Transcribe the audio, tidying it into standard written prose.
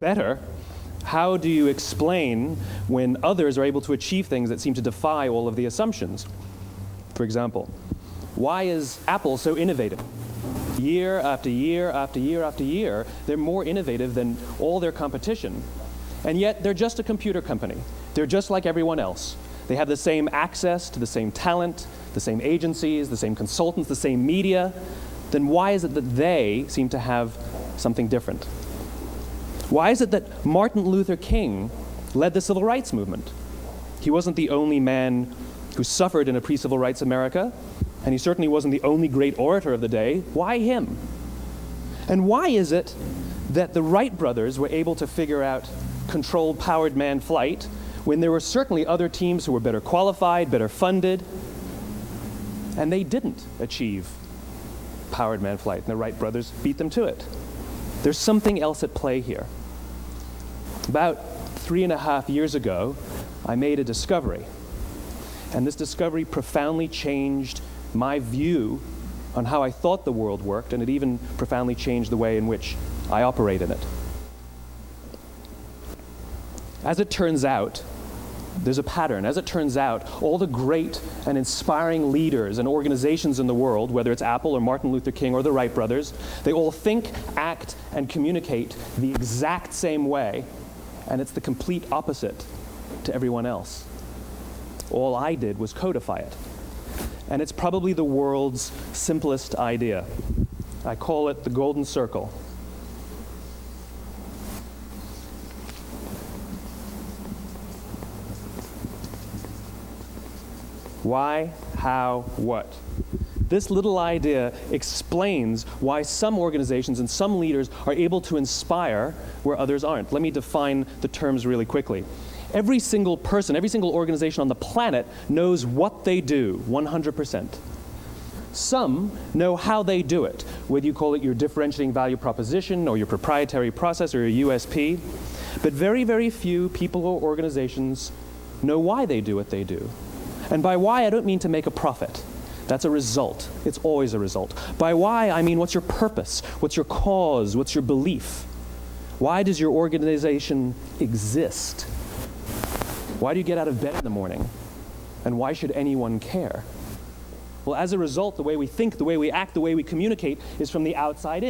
Better, how do you explain when others are able to achieve things that seem to defy all of the assumptions? For example, why is Apple so innovative? Year after year after year after year, they're more innovative than all their competition. And yet, they're just a computer company. They're just like everyone else. They have the same access to the same talent, the same agencies, the same consultants, the same media. Then why is it that they seem to have something different? Why is it that Martin Luther King led the civil rights movement? He wasn't the only man who suffered in a pre-civil rights America, and he certainly wasn't the only great orator of the day. Why him? And why is it that the Wright brothers were able to figure out controlled powered manned flight when there were certainly other teams who were better qualified, better funded, and they didn't achieve powered manned flight, and the Wright brothers beat them to it? There's something else at play here. About 3.5 years ago, I made a discovery. And this discovery profoundly changed my view on how I thought the world worked, and it even profoundly changed the way in which I operate in it. As it turns out, there's a pattern. As it turns out, all the great and inspiring leaders and organizations in the world, whether it's Apple or Martin Luther King or the Wright brothers, they all think, act, and communicate the exact same way, and it's the complete opposite to everyone else. All I did was codify it. And it's probably the world's simplest idea. I call it the golden circle. Why, how, what? This little idea explains why some organizations and some leaders are able to inspire where others aren't. Let me define the terms really quickly. Every single person, every single organization on the planet knows what they do, 100%. Some know how they do it, whether you call it your differentiating value proposition or your proprietary process or your USP. But very, very few people or organizations know why they do what they do. And by why, I don't mean to make a profit. That's a result. It's always a result. By why, I mean what's your purpose? What's your cause? What's your belief? Why does your organization exist? Why do you get out of bed in the morning? And why should anyone care? Well, as a result, the way we think, the way we act, the way we communicate is from the outside in.